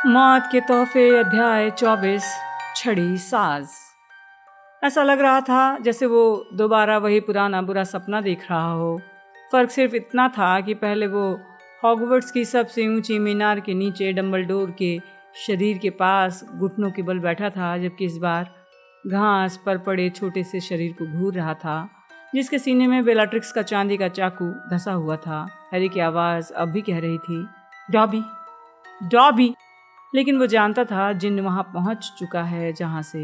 मौत के तोहफे अध्याय 24 छड़ी साज। ऐसा लग रहा था जैसे वो दोबारा वही पुराना बुरा सपना देख रहा हो। फर्क सिर्फ इतना था कि पहले वो हॉगवर्ट्स की सबसे ऊंची मीनार के नीचे डंबलडोर के शरीर के पास घुटनों के बल बैठा था, जबकि इस बार घास पर पड़े छोटे से शरीर को घूर रहा था, जिसके सीने में बेलाट्रिक्स का चांदी का चाकू धंसा हुआ था। हैरी की आवाज़ अब भी कह रही थी, डॉबी डॉबी। लेकिन वो जानता था जिन्न वहां पहुंच चुका है जहां से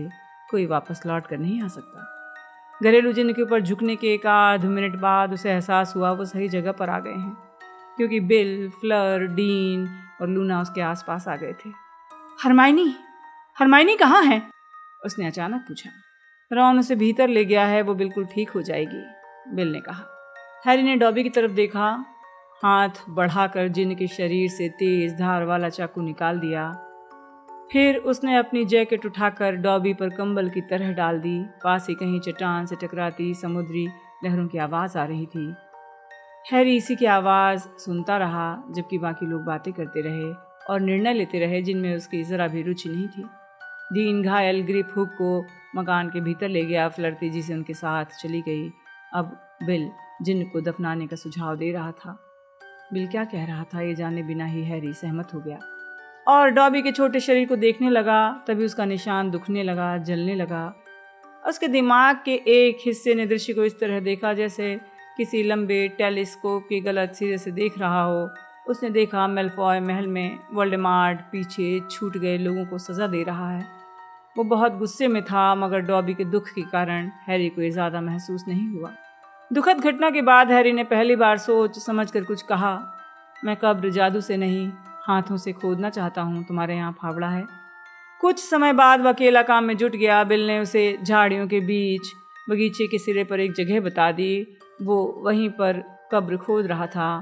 कोई वापस लौट कर नहीं आ सकता। घरेलू जिन्न के ऊपर झुकने के एक आध मिनट बाद उसे एहसास हुआ वो सही जगह पर आ गए हैं, क्योंकि बिल, फ्लर, डीन और लूना उसके आसपास आ गए थे। हरमाइनी हरमाइनी कहाँ है? उसने अचानक पूछा। रॉन उसे भीतर ले गया है, वो बिल्कुल ठीक हो जाएगी, बिल ने कहा। हैरी ने डॉबी की तरफ देखा, हाथ बढ़ाकर जिन्न के शरीर से तेज धार वाला चाकू निकाल दिया। फिर उसने अपनी जैकेट उठाकर डॉबी पर कंबल की तरह डाल दी। पास ही कहीं चट्टान से टकराती समुद्री लहरों की आवाज़ आ रही थी। हैरी इसी की आवाज़ सुनता रहा, जबकि बाकी लोग बातें करते रहे और निर्णय लेते रहे जिनमें उसकी ज़रा भी रुचि नहीं थी। डीन घायल ग्रिप हुक को मकान के भीतर ले गया। फ्लर तेजी से उनके साथ चली गई। अब बिल जिन्न को दफनाने का सुझाव दे रहा था। बिल क्या कह रहा था ये जाने बिना ही हैरी सहमत हो गया और डॉबी के छोटे शरीर को देखने लगा। तभी उसका निशान दुखने लगा, जलने लगा। उसके दिमाग के एक हिस्से ने दृश्य को इस तरह देखा जैसे किसी लंबे टेलीस्कोप के गलत सिरे से देख रहा हो। उसने देखा मेलफॉय महल में वोल्डेमॉर्ट पीछे छूट गए लोगों को सजा दे रहा है। वो बहुत गुस्से में था, मगर डॉबी के दुख के कारण हैरी को ये ज़्यादा महसूस नहीं हुआ। दुखद घटना के बाद हैरी ने पहली बार सोच समझ कर कुछ कहा। मैं कब्र जादू से नहीं, हाथों से खोदना चाहता हूँ। तुम्हारे यहाँ फावड़ा है? कुछ समय बाद वह अकेला काम में जुट गया। बिल ने उसे झाड़ियों के बीच बगीचे के सिरे पर एक जगह बता दी। वो वहीं पर कब्र खोद रहा था।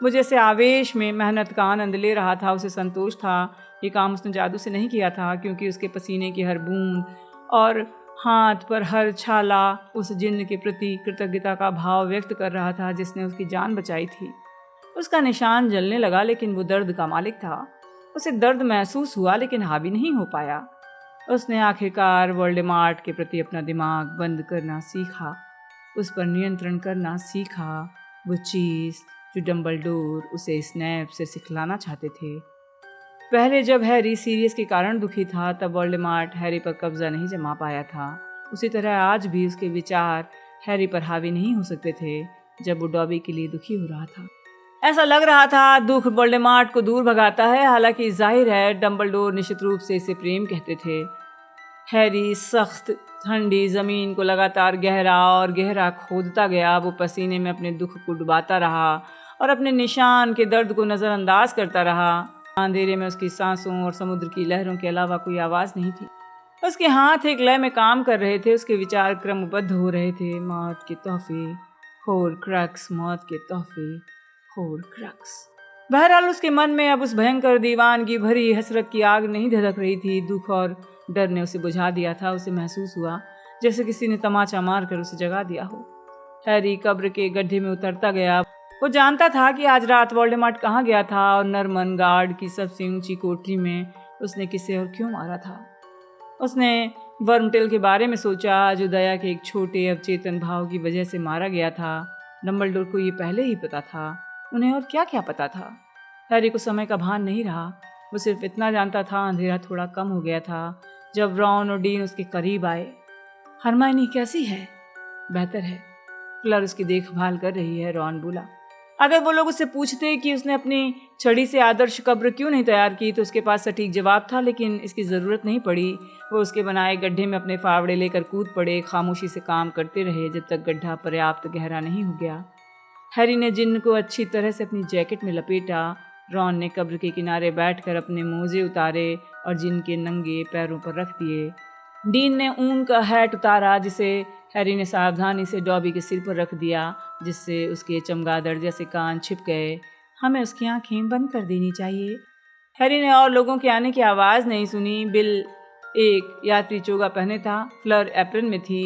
वो जैसे आवेश में मेहनत का आनंद ले रहा था। उसे संतोष था। ये काम उसने जादू से नहीं किया था, क्योंकि उसके पसीने की हर बूंद और हाथ पर हर छाला उस जिन्न के प्रति कृतज्ञता का भाव व्यक्त कर रहा था जिसने उसकी जान बचाई थी। उसका निशान जलने लगा, लेकिन वो दर्द का मालिक था। उसे दर्द महसूस हुआ, लेकिन हावी नहीं हो पाया। उसने आखिरकार वोल्डेमॉर्ट के प्रति अपना दिमाग बंद करना सीखा, उस पर नियंत्रण करना सीखा। वो चीज़ जो डंबलडोर उसे स्नैप से सिखलाना चाहते थे। पहले जब हैरी सीरियस के कारण दुखी था, तब वोल्डेमॉर्ट हैरी पर कब्जा नहीं जमा पाया था। उसी तरह आज भी उसके विचार हैरी पर हावी नहीं हो सकते थे जब वो डॉबी के लिए दुखी हो रहा था। ऐसा लग रहा था दुख वोल्डेमॉर्ट को दूर भगाता है। हालांकि जाहिर है डंबलडोर निश्चित रूप से इसे प्रेम कहते थे। हैरी सख्त ठंडी जमीन को लगातार गहरा और गहरा खोदता गया। वो पसीने में अपने दुख को डुबाता रहा और अपने निशान के दर्द को नज़रअंदाज करता रहा। अंधेरे में उसकी सांसों और समुद्र की लहरों के अलावा कोई आवाज़ नहीं थी। उसके हाथ एक लय में काम कर रहे थे। उसके विचार क्रमबद्ध हो रहे थे। मौत के तोहफे, होर्क्रेक्स, मौत के तोहफे, होर्क्रेक्स। बहरहाल उसके मन में अब उस भयंकर दीवानगी भरी हसरत की आग नहीं धधक रही थी। दुख और डर ने उसे बुझा दिया था। उसे महसूस हुआ जैसे किसी ने तमाचा मारकर उसे जगा दिया हो। हैरी कब्र के गड्ढे में उतरता गया। वो जानता था कि आज रात वोल्डेमॉर्ट कहाँ गया था और नरमन गार्ड की सबसे ऊंची कोठरी में उसने किसे और क्यों मारा था। उसने वर्मटेल के बारे में सोचा, जो दया के एक छोटे अवचेतन भाव की वजह से मारा गया था। डंबलडोर को ये पहले ही पता था। उन्हें और क्या क्या पता था। हैरी को समय का भान नहीं रहा। वो सिर्फ इतना जानता था, अंधेरा थोड़ा कम हो गया था जब रॉन और डीन उसके करीब आए। हरमाइनी कैसी है? बेहतर है, फ्लर उसकी देखभाल कर रही है, रॉन बोला। अगर वो लोग उससे पूछते कि उसने अपनी छड़ी से आदर्श कब्र क्यों नहीं तैयार की, तो उसके पास सटीक जवाब था, लेकिन इसकी ज़रूरत नहीं पड़ी। वो उसके बनाए गड्ढे में अपने फावड़े लेकर कूद पड़े। खामोशी से काम करते रहे जब तक गड्ढा पर्याप्त गहरा नहीं हो गया। हैरी ने जिन्न को अच्छी तरह से अपनी जैकेट में लपेटा। रॉन ने कब्र के किनारे बैठकर अपने मोजे उतारे और जिन्न के नंगे पैरों पर रख दिए। डीन ने ऊन का हैट उतारा, जिसे हैरी ने सावधानी से डॉबी के सिर पर रख दिया, जिससे उसके चमगादड़ जैसे कान छिप गए। हमें उसकी आंखें बंद कर देनी चाहिए। हैरी ने और लोगों के आने की आवाज़ नहीं सुनी। बिल एक यात्री चोगा पहने था, फ्लर एप्रन में थी।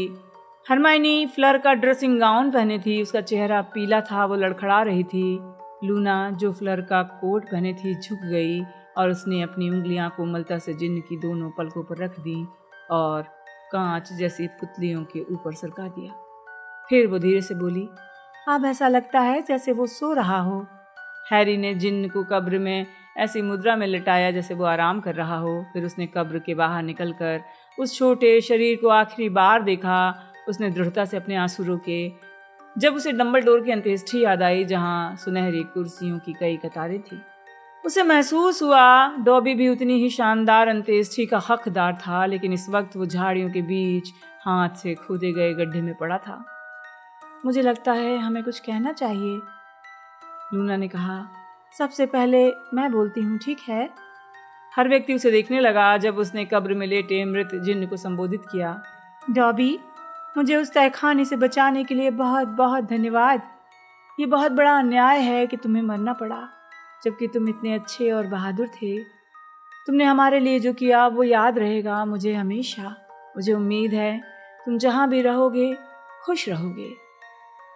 हरमाइनी फ्लर का ड्रेसिंग गाउन पहने थी। उसका चेहरा पीला था, वो लड़खड़ा रही थी। लूना जो फ्लर का कोट पहने थी झुक गई। और उसने अपनी उंगलियां कोमलता से जिन्न की दोनों पलकों पर रख दी और कांच जैसी पुतलियों के ऊपर सरका दिया। फिर वो धीरे से बोली, अब ऐसा लगता है जैसे वो सो रहा हो। हैरी ने जिन्न को कब्र में ऐसी मुद्रा में लिटाया जैसे वो आराम कर रहा हो। फिर उसने कब्र के बाहर निकलकर उस छोटे शरीर को आखिरी बार देखा। उसने दृढ़ता से अपने आंसू रोके। जब उसे डंबलडोर की अंत्येष्टि याद आई जहां सुनहरी कुर्सियों की कई कतारें थी, उसे महसूस हुआ डॉबी भी उतनी ही शानदार अंत्येष्टि का हकदार था, लेकिन इस वक्त वो झाड़ियों के बीच हाथ से खोदे गए गड्ढे में पड़ा था। मुझे लगता है हमें कुछ कहना चाहिए, लूना ने कहा। सबसे पहले मैं बोलती हूँ, ठीक है? हर व्यक्ति उसे देखने लगा जब उसने कब्र में लेटे मृत जिन्न को संबोधित किया। डॉबी, मुझे उस तहखाने से बचाने के लिए बहुत बहुत धन्यवाद। ये बहुत बड़ा अन्याय है कि तुम्हें मरना पड़ा, जबकि तुम इतने अच्छे और बहादुर थे। तुमने हमारे लिए जो किया वो याद रहेगा मुझे हमेशा। मुझे उम्मीद है तुम जहाँ भी रहोगे खुश रहोगे।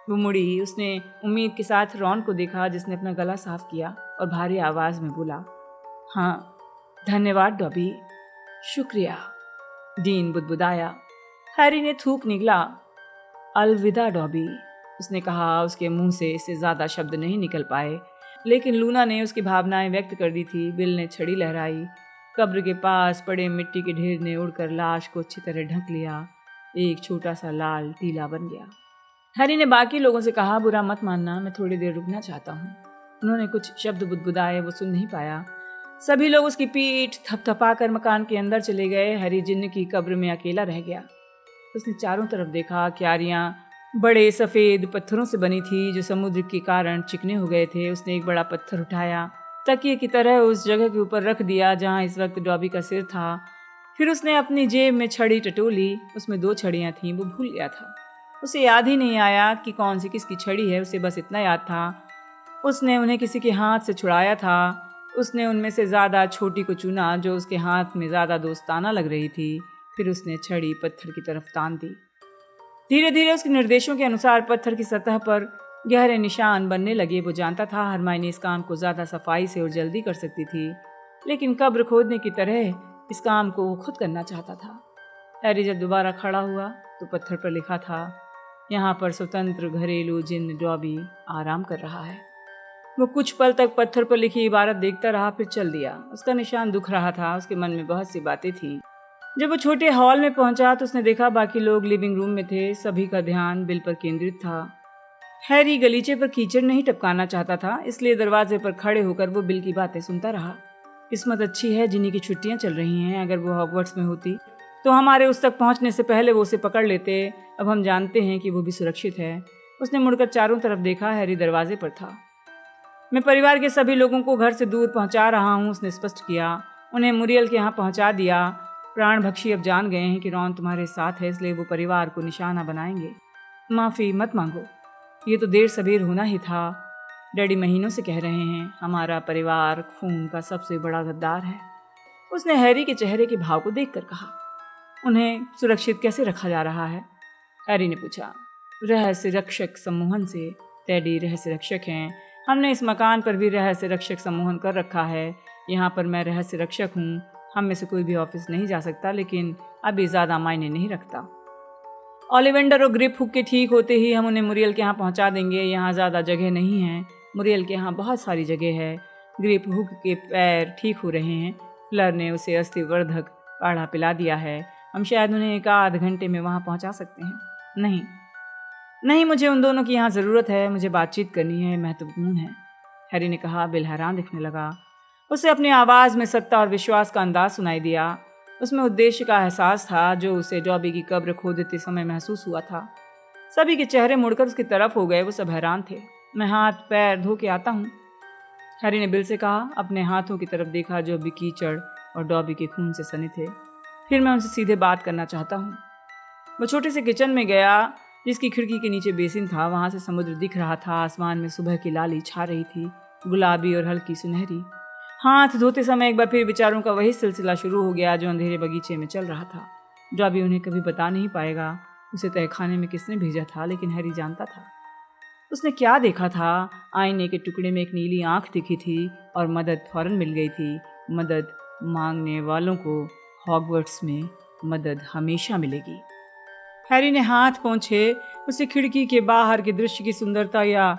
वो मुड़ी। उसने उम्मीद के साथ रॉन को देखा, जिसने अपना गला साफ किया और भारी आवाज में बोला, हाँ धन्यवाद डॉबी, शुक्रिया। डीन बुदबुदाया। हैरी ने थूक निगला। अलविदा डॉबी, उसने कहा। उसके मुंह से इससे ज्यादा शब्द नहीं निकल पाए, लेकिन लूना ने उसकी भावनाएं व्यक्त कर दी थी। बिल ने छड़ी लहराई। कब्र के पास पड़े मिट्टी के ढेर ने उड़कर लाश को अच्छी तरह ढक लिया। एक छोटा सा लाल टीला बन गया। हैरी ने बाकी लोगों से कहा, बुरा मत मानना, मैं थोड़ी देर रुकना चाहता हूँ। उन्होंने कुछ शब्द बुदबुदाए, वो सुन नहीं पाया। सभी लोग उसकी पीठ थपथपाकर मकान के अंदर चले गए। हैरी जिन्न की कब्र में अकेला रह गया। उसने चारों तरफ देखा। क्यारियां बड़े सफ़ेद पत्थरों से बनी थी जो समुद्र के कारण चिकने हो गए थे। उसने एक बड़ा पत्थर उठाया, तकिए की तरह उस जगह के ऊपर रख दिया जहां इस वक्त डॉबी का सिर था। फिर उसने अपनी जेब में छड़ी टटोली। उसमें 2 छड़ियां थीं। वो भूल गया था। उसे याद ही नहीं आया कि कौन सी किसकी छड़ी है। उसे बस इतना याद था, उसने उन्हें किसी के हाथ से छुड़ाया था। उसने उनमें से ज़्यादा छोटी को चुना जो उसके हाथ में ज़्यादा दोस्ताना लग रही थी। फिर उसने छड़ी पत्थर की तरफ तान दी। धीरे धीरे उसके निर्देशों के अनुसार पत्थर की सतह पर गहरे निशान बनने लगे। वो जानता था हरमाइनी इस काम को ज़्यादा सफाई से और जल्दी कर सकती थी, लेकिन कब्र खोदने की तरह इस काम को वो खुद करना चाहता था। हैरी जब दोबारा खड़ा हुआ तो पत्थर पर लिखा था, यहाँ पर स्वतंत्र घरेलू जिन्न डॉबी आराम कर रहा है। वो कुछ पल तक पत्थर पर लिखी इबारत देखता रहा, फिर चल दिया। उसका निशान दुख रहा था। उसके मन में बहुत सी बातें थीं। जब वो छोटे हॉल में पहुंचा तो उसने देखा बाकी लोग लिविंग रूम में थे। सभी का ध्यान बिल पर केंद्रित था। हैरी गलीचे पर कीचड़ नहीं टपकाना चाहता था, इसलिए दरवाजे पर खड़े होकर वो बिल की बातें सुनता रहा। किस्मत अच्छी है जिन्हीं की छुट्टियां चल रही हैं। अगर वो हॉगवर्ट्स में होती तो हमारे उस तक पहुंचने से पहले वो उसे पकड़ लेते। अब हम जानते हैं कि वो भी सुरक्षित है। उसने मुड़कर चारों तरफ देखा। हैरी दरवाजे पर था। मैं परिवार के सभी लोगों को घर से दूर पहुंचा रहा हूं, उसने स्पष्ट किया। उन्हें मुरियल के यहाँ पहुंचा दिया। प्राण भक्षी अब जान गए हैं कि रॉन तुम्हारे साथ है, इसलिए वो परिवार को निशाना बनाएंगे। माफ़ी मत मांगो, ये तो देर सबेर होना ही था। डैडी महीनों से कह रहे हैं हमारा परिवार खून का सबसे बड़ा गद्दार है। उसने हैरी के चेहरे के भाव को देखकर कहा, उन्हें सुरक्षित कैसे रखा जा रहा है? हैरी ने पूछा। रहस्य रक्षक सम्मोहन से। टेडी रहस्य रक्षक हैं। हमने इस मकान पर भी रहस्य रक्षक सम्मोहन कर रखा है। यहाँ पर मैं रहस्य रक्षक हूँ। हम में से कोई भी ऑफिस नहीं जा सकता, लेकिन अभी ज़्यादा मायने नहीं रखता। ओलिवेंडर और ग्रिप हुक के ठीक होते ही हम उन्हें मुरियल के यहाँ पहुँचा देंगे। यहाँ ज़्यादा जगह नहीं है। मुरियल के यहाँ बहुत सारी जगह है। ग्रिप हुक के पैर ठीक हो रहे हैं। फ्लर ने उसे अस्थिवर्धक काढ़ा पिला दिया है। हम शायद उन्हें 1 आध घंटे में वहाँ पहुँचा सकते हैं। नहीं, मुझे उन दोनों की यहाँ ज़रूरत है। मुझे बातचीत करनी है, महत्वपूर्ण है, हैरी ने कहा। बिल हैरान दिखने लगा। उसे अपनी आवाज़ में सत्ता और विश्वास का अंदाज सुनाई दिया। उसमें उद्देश्य का एहसास था जो उसे डॉबी की कब्र खोदते समय महसूस हुआ था। सभी के चेहरे मुड़कर उसकी तरफ हो गए। वो सब हैरान थे। मैं हाथ पैर धो के आता हूँ, हैरी ने बिल से कहा। अपने हाथों की तरफ देखा जो भी कीचड़ और डॉबी के खून से सने थे। फिर मैं उनसे सीधे बात करना चाहता हूँ। वो छोटे से किचन में गया जिसकी खिड़की के नीचे बेसिन था। वहाँ से समुद्र दिख रहा था। आसमान में सुबह की लाली छा रही थी, गुलाबी और हल्की सुनहरी। हाथ धोते समय एक बार फिर विचारों का वही सिलसिला शुरू हो गया जो अंधेरे बगीचे में चल रहा था। डॉबी उन्हें कभी बता नहीं पाएगा उसे तहखाने में किसने भेजा था, लेकिन हैरी जानता था। उसने क्या देखा था? आईने के टुकड़े में एक नीली आंख दिखी थी और मदद फौरन मिल गई थी। मदद मांगने वालों को हॉगवर्ट्स में मदद हमेशा मिलेगी। हैरी ने हाथ पोंछे। उसे खिड़की के बाहर के दृश्य की सुंदरता या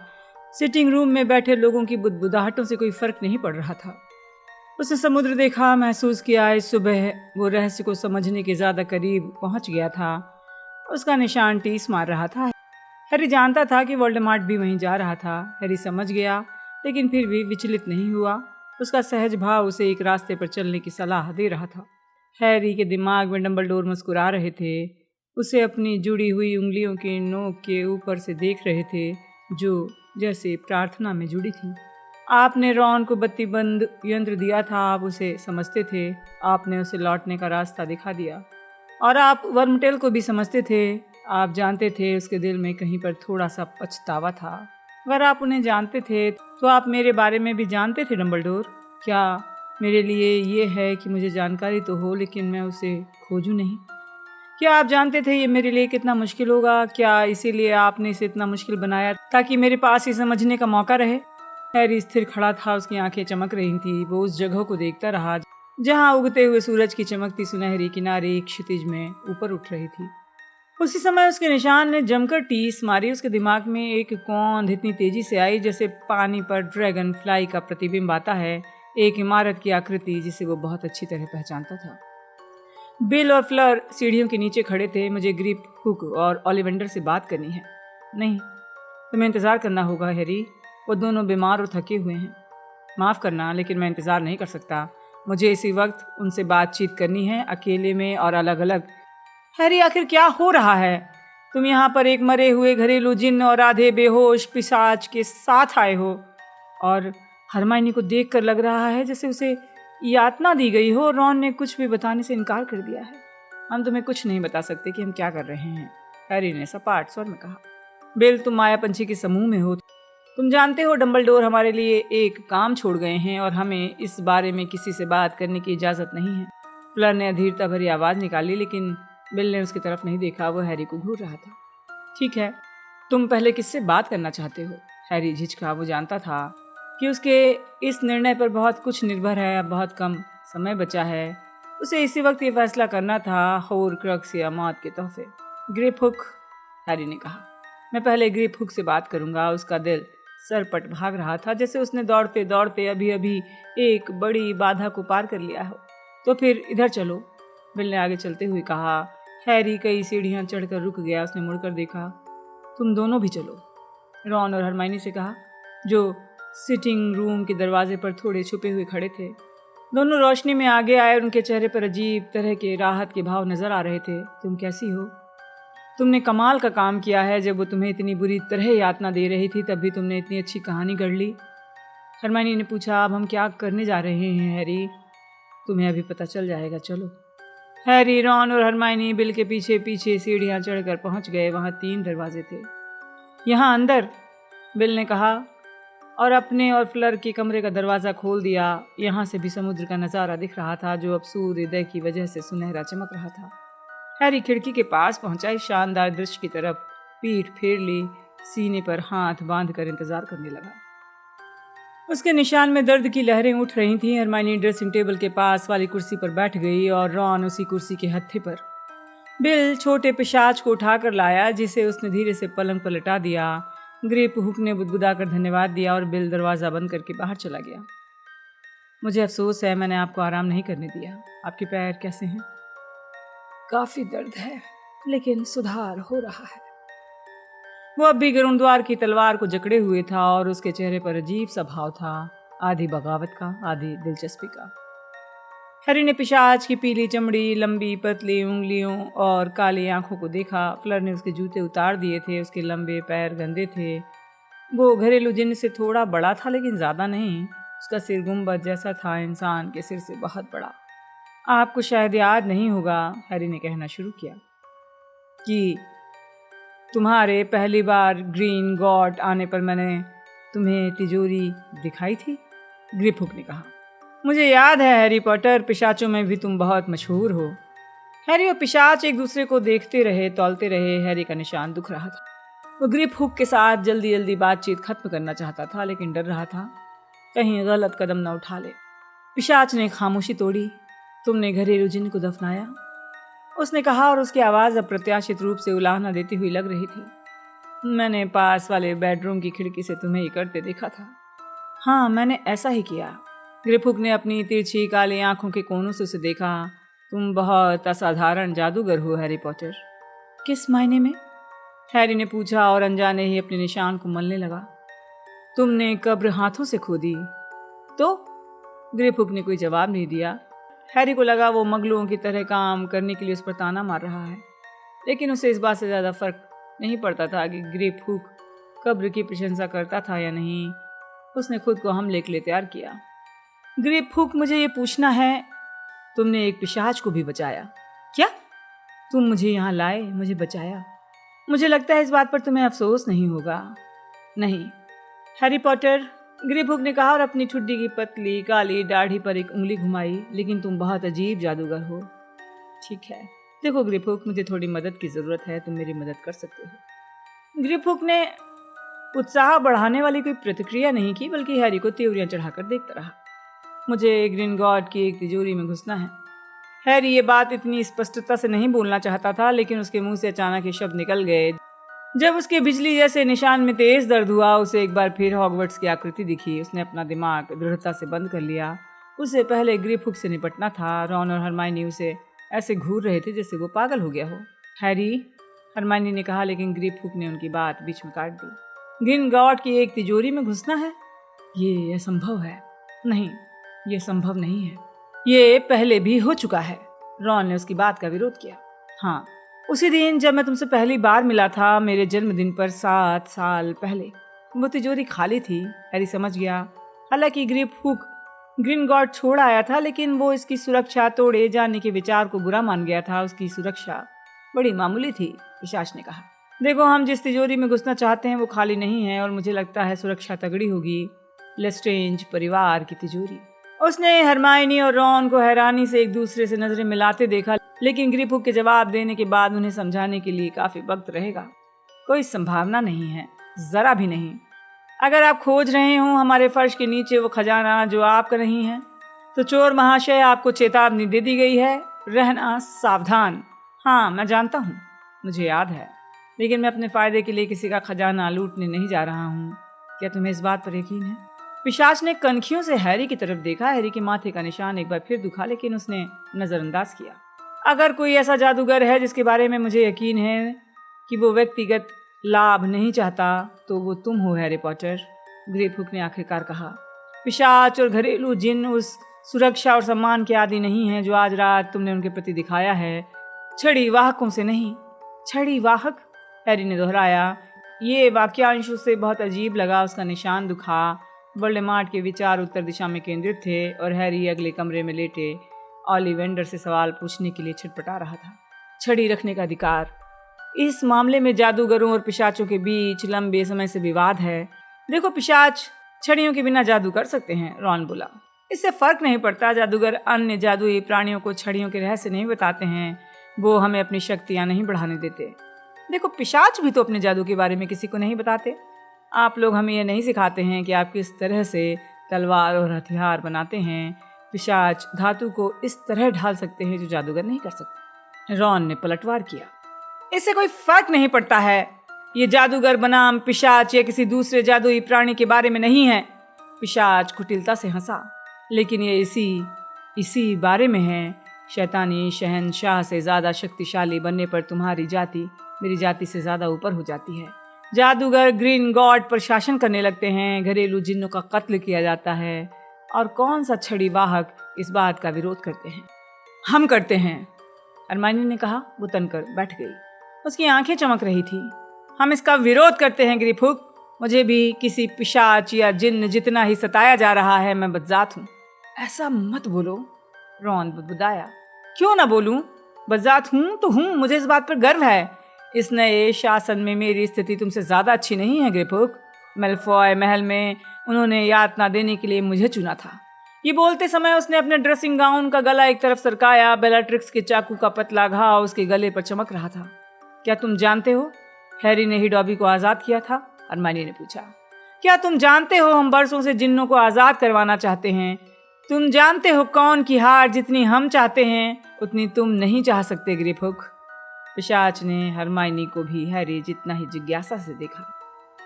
सिटिंग रूम में बैठे लोगों की बुदबुदाहटों से कोई फर्क नहीं पड़ रहा था। उसने समुद्र देखा, महसूस किया इस सुबह वो रहस्य को समझने के ज़्यादा करीब पहुंच गया था। उसका निशान टीस मार रहा था। हैरी जानता था कि वोल्डेमॉर्ट भी वहीं जा रहा था। हैरी समझ गया, लेकिन फिर भी विचलित नहीं हुआ। उसका सहज भाव उसे एक रास्ते पर चलने की सलाह दे रहा था। हैरी के दिमाग में डंबलडोर मुस्कुरा रहे थे, उसे अपनी जुड़ी हुई उंगलियों के नोक के ऊपर से देख रहे थे, जो जैसे प्रार्थना में जुड़ी थी। आपने रॉन को बत्ती बंद यंत्र दिया था, आप उसे समझते थे। आपने उसे लौटने का रास्ता दिखा दिया, और आप वर्मटेल को भी समझते थे। आप जानते थे उसके दिल में कहीं पर थोड़ा सा पछतावा था। अगर आप उन्हें जानते थे तो आप मेरे बारे में भी जानते थे डंबलडोर। क्या मेरे लिए ये है कि मुझे जानकारी तो हो, लेकिन मैं उसे खोजूं नहीं? क्या आप जानते थे ये मेरे लिए कितना मुश्किल होगा? क्या इसीलिए आपने इसे इतना मुश्किल बनाया ताकि मेरे पास ये समझने का मौका रहे? हैरी स्थिर खड़ा था, उसकी आंखें चमक रही थी। वो उस जगह को देखता रहा जहां उगते हुए सूरज की चमकती सुनहरी किनारे क्षितिज में ऊपर उठ रही थी। उसी समय उसके निशान ने जमकर टीस मारी। उसके दिमाग में एक कौंध इतनी तेजी से आई जैसे पानी पर ड्रैगन फ्लाई का प्रतिबिंब आता है, एक इमारत की आकृति जिसे वो बहुत अच्छी तरह पहचानता था। बिल और फ्लर सीढ़ियों के नीचे खड़े थे। मुझे ग्रिप, हुक और ओलिवेंडर से बात करनी है। नहीं, तुम्हें इंतज़ार करना होगा हैरी, वो दोनों बीमार और थके हुए हैं। माफ़ करना, लेकिन मैं इंतज़ार नहीं कर सकता। मुझे इसी वक्त उनसे बातचीत करनी है, अकेले में और अलग अलग। हैरी, आखिर क्या हो रहा है? तुम यहाँ पर एक मरे हुए घरेलू जिन्न और आधे बेहोश पिशाच के साथ आए हो, और हरमाइनी को देखकर लग रहा है जैसे उसे यातना दी गई हो। रॉन ने कुछ भी बताने से इनकार कर दिया है। हम तुम्हें कुछ नहीं बता सकते कि हम क्या कर रहे हैं, हैरी ने सपाट स्वर में कहा। बिल, तुम मायापंछी के समूह में हो। तुम जानते हो डंबलडोर हमारे लिए एक काम छोड़ गए हैं और हमें इस बारे में किसी से बात करने की इजाज़त नहीं है। फ्लर ने अधीरता भरी आवाज़ निकाली, लेकिन बिल ने उसकी तरफ नहीं देखा। वो हैरी को घूर रहा था। ठीक है, तुम पहले किससे बात करना चाहते हो? हैरी झिझका। वो जानता था कि उसके इस निर्णय पर बहुत कुछ निर्भर है। अब बहुत कम समय बचा है। उसे इसी वक्त ये फैसला करना था, होरक्रक्स या मौत के तोहफे। ग्रिप हुक, हैरी ने कहा। मैं पहले ग्रिप हुक से बात करूंगा। उसका दिल सरपट भाग रहा था, जैसे उसने दौड़ते दौड़ते अभी अभी एक बड़ी बाधा को पार कर लिया हो। तो फिर इधर चलो, बिल ने आगे चलते हुए कहा। हैरी कई सीढ़ियां चढ़कर रुक गया। उसने मुड़कर देखा। तुम दोनों भी चलो, रॉन और हरमाइनी से कहा, जो सिटिंग रूम के दरवाजे पर थोड़े छुपे हुए खड़े थे। दोनों रोशनी में आगे आए और उनके चेहरे पर अजीब तरह के राहत के भाव नजर आ रहे थे। तुम कैसी हो? तुमने कमाल का काम किया है। जब वो तुम्हें इतनी बुरी तरह यातना दे रही थी, तब भी तुमने इतनी अच्छी कहानी गढ़ ली। हरमाइनी ने पूछा। अब हम क्या करने जा रहे हैं हैरी? तुम्हें अभी पता चल जाएगा, चलो। हैरी, रॉन और हरमाइनी बिल के पीछे पीछे सीढ़ियां चढ़कर पहुंच गए। वहां 3 दरवाजे थे। यहाँ अंदर, बिल ने कहा, और अपने और फ्लर के कमरे का दरवाज़ा खोल दिया। यहाँ से भी समुद्र का नज़ारा दिख रहा था, जो अब सूर्योदय की वजह से सुनहरा चमक रहा था। हैरी खिड़की के पास पहुंचा। इस शानदार दृश्य की तरफ पीठ फेर ली, सीने पर हाथ बांध कर इंतजार करने लगा। उसके निशान में दर्द की लहरें उठ रही थीं। हरमाइनी ड्रेसिंग टेबल के पास वाली कुर्सी पर बैठ गई और रॉन उसी कुर्सी के हत्थे पर। बिल छोटे पिशाच को उठाकर लाया, जिसे उसने धीरे से पलंग पर लटा दिया। ग्रिप हुक ने बुदबुदाकर धन्यवाद दिया और बिल दरवाज़ा बंद करके बाहर चला गया। मुझे अफसोस है, मैंने आपको आराम नहीं करने दिया। आपके पैर कैसे हैं? काफ़ी दर्द है, लेकिन सुधार हो रहा है। वो अब भी गरुड़द्वार की तलवार को जकड़े हुए था और उसके चेहरे पर अजीब सा भाव था, आधी बगावत का, आधी दिलचस्पी का। हैरी ने पिशाच की पीली चमड़ी, लंबी पतली उंगलियों और काली आंखों को देखा। फ्लर ने उसके जूते उतार दिए थे। उसके लंबे पैर गंदे थे। वो घरेलू जिन्न से थोड़ा बड़ा था, लेकिन ज़्यादा नहीं। उसका सिर गुंबद जैसा था, इंसान के सिर से बहुत बड़ा। आपको शायद याद नहीं होगा, हैरी ने कहना शुरू किया, कि तुम्हारे पहली बार ग्रीन गॉड आने पर मैंने तुम्हें तिजोरी दिखाई थी। ग्रिप हुक ने कहा। मुझे याद है हैरी पॉटर, पिशाचों में भी तुम बहुत मशहूर हो। हैरी और पिशाच एक दूसरे को देखते रहे, तौलते रहे। हैरी का निशान दुख रहा था। वो ग्रिप हुक के साथ जल्दी जल्दी बातचीत खत्म करना चाहता था, लेकिन डर रहा था कहीं गलत कदम न उठा ले। पिशाच ने खामोशी तोड़ी। तुमने घरेलू जिन्न को दफनाया? उसने कहा और उसकी आवाज़ अप्रत्याशित रूप से उलाहना देती हुई लग रही थी। मैंने पास वाले बेडरूम की खिड़की से तुम्हें ये करते देखा था। हाँ, मैंने ऐसा ही किया। ग्रिफुक ने अपनी तिरछी काली आंखों के कोनों से उसे देखा। तुम बहुत असाधारण जादूगर हो हैरी पॉटर। किस मायने में? हैरी ने पूछा और अनजाने ही अपने निशान को मलने लगा। तुमने कब्र हाथों से खोदी तो? ग्रिफुक ने कोई जवाब नहीं दिया। हैरी को लगा वो मगलुओं की तरह काम करने के लिए उस पर ताना मार रहा है, लेकिन उसे इस बात से ज़्यादा फर्क नहीं पड़ता था कि ग्रिफुक कब्र की प्रशंसा करता था या नहीं। उसने खुद को हमले के लिए तैयार किया। ग्रिफुक, मुझे ये पूछना है, तुमने एक पिशाच को भी बचाया? क्या? तुम मुझे यहाँ लाए, मुझे बचाया? मुझे लगता है इस बात पर तुम्हें अफसोस नहीं होगा। नहीं हैरी पॉटर, ग्रिफुक ने कहा और अपनी ठुड्डी की पतली काली दाढ़ी पर एक उंगली घुमाई। लेकिन तुम बहुत अजीब जादूगर हो। ठीक है, देखो ग्रिफुक, मुझे थोड़ी मदद की ज़रूरत है, तुम मेरी मदद कर सकते हो। ग्रिफुक ने उत्साह बढ़ाने वाली कोई प्रतिक्रिया नहीं की, बल्कि हैरी को त्योरियां चढ़ाकर देखता रहा। मुझे ग्रिंगॉट की एक तिजोरी में घुसना है। हैरी ये बात इतनी स्पष्टता से नहीं बोलना चाहता था, लेकिन उसके मुंह से अचानक ये शब्द निकल गए। जब उसके बिजली जैसे निशान में तेज दर्द हुआ, उसे एक बार फिर हॉगवर्ट्स की आकृति दिखी। उसने अपना दिमाग दृढ़ता से बंद कर लिया। उससे पहले ग्रिफुक से निपटना था। रॉन और हरमाइनी उसे ऐसे घूर रहे थे जैसे वो पागल हो गया हो। हैरी, हरमाइनी ने कहा, लेकिन ग्रिफुक ने उनकी बात बीच में काट दी। ग्रिंगॉट की एक तिजोरी में घुसना है? ये असंभव है। नहीं, ये संभव नहीं है। ये पहले भी हो चुका है। रॉन ने उसकी बात का विरोध किया। हाँ, उसी दिन जब मैं तुमसे पहली बार मिला था, मेरे जन्मदिन पर 7 साल पहले, वो तिजोरी खाली थी। हैरी समझ गया। हालांकि ग्रिफुक ग्रिंगॉट छोड़ आया था, लेकिन वो इसकी सुरक्षा तोड़े जाने के विचार को बुरा मान गया था। उसकी सुरक्षा बड़ी मामूली थी। पिशाच ने कहा, देखो, हम जिस तिजोरी में घुसना चाहते हैं वो खाली नहीं है, और मुझे लगता है सुरक्षा तगड़ी होगी। लेस्ट्रेंज परिवार की तिजोरी। उसने हरमाइनी और रॉन को हैरानी से एक दूसरे से नजरें मिलाते देखा, लेकिन ग्रिफुक के जवाब देने के बाद उन्हें समझाने के लिए काफी वक्त रहेगा। कोई संभावना नहीं है, जरा भी नहीं। अगर आप खोज रहे हो हमारे फर्श के नीचे वो खजाना जो आपका नहीं है, तो चोर महाशय, आपको चेतावनी दे दी गई है, रहना सावधान। हाँ, मैं जानता हूँ, मुझे याद है, लेकिन मैं अपने फायदे के लिए किसी का खजाना लूटने नहीं जा रहा हूँ। क्या तुम्हें इस बात पर यकीन है? पिशाच ने कनखियों से हैरी की तरफ देखा। हैरी के माथे का निशान एक बार फिर दुखा, लेकिन उसने नजरअंदाज किया। अगर कोई ऐसा जादूगर है जिसके बारे में मुझे यकीन है कि वो व्यक्तिगत लाभ नहीं चाहता, तो वो तुम हो हैरी पॉटर, ग्रिफुक ने आखिरकार कहा। पिशाच और घरेलू जिन्न उस सुरक्षा और सम्मान के आदि नहीं है जो आज रात तुमने उनके प्रति दिखाया है। छड़ी वाहकों से नहीं। छड़ी वाहक? हैरी ने दोहराया। ये वाक्यांश उसे बहुत अजीब लगा। उसका निशान दुखा। वोल्डेमॉर्ट के विचार उत्तर दिशा में केंद्रित थे और हैरी अगले कमरे में लेटे ओलिवेंडर से सवाल पूछने के लिए छटपटा रहा था। छड़ी रखने का अधिकार। इस मामले में जादूगरों और पिशाचों के बीच लंबे समय से विवाद है। देखो, पिशाच छड़ियों के बिना जादू कर सकते हैं, रॉन बोला। इससे फर्क नहीं पड़ता। जादूगर अन्य जादुई प्राणियों को छड़ियों के रहस्य नहीं बताते हैं, वो हमें अपनी शक्तियां नहीं बढ़ाने देते। देखो, पिशाच भी तो अपने जादू के बारे में किसी को नहीं बताते। आप लोग हमें यह नहीं सिखाते हैं कि आप किस तरह से तलवार और हथियार बनाते हैं। पिशाच धातु को इस तरह ढाल सकते हैं जो जादूगर नहीं कर सकते। रॉन ने पलटवार किया। इससे कोई फर्क नहीं पड़ता है। ये जादूगर बनाम पिशाच या किसी दूसरे जादुई प्राणी के बारे में नहीं है। पिशाच कुटिलता से हंसा। लेकिन ये इसी बारे में है। शैतानी शहनशाह से ज्यादा शक्तिशाली बनने पर तुम्हारी जाति मेरी जाति से ज्यादा ऊपर हो जाती है। जादूगर ग्रिंगॉट पर शासन करने लगते हैं। घरेलू जिन्नों का कत्ल किया जाता है। और कौन सा छड़ी वाहक इस बात का विरोध करते हैं? हम करते हैं, हरमाइनी ने कहा। वो तनकर बैठ गई। उसकी आंखें चमक रही थी। हम इसका विरोध करते हैं ग्रिफुक। मुझे भी किसी पिशाच या जिन्न जितना ही सताया जा रहा है। मैं बदजात हूँ। ऐसा मत बोलो, रॉन बुदबुदाया। क्यों ना बोलूं? बदजात हूँ तो हूँ, मुझे इस बात पर गर्व है। इस नए शासन में मेरी स्थिति तुमसे ज्यादा अच्छी नहीं है ग्रिफुक। मेलफॉय महल में उन्होंने यातना देने के लिए मुझे चुना था। ये बोलते समय उसने अपने ड्रेसिंग गाउन का गला एक तरफ सरकाया। बेलाट्रिक्स के चाकू का पतला घाव उसके गले पर चमक रहा था। क्या तुम जानते हो हैरी ने ही डॉबी को आजाद किया था? हरमाइनी ने पूछा। क्या तुम जानते हो हम बरसों से जिन्नों को आजाद करवाना चाहते हैं? तुम जानते हो कौन की हार जितनी हम चाहते हैं उतनी तुम नहीं चाह सकते ग्रिपहुक। पिशाच ने हरमाइनी को भी हैरी जितना ही जिज्ञासा से देखा।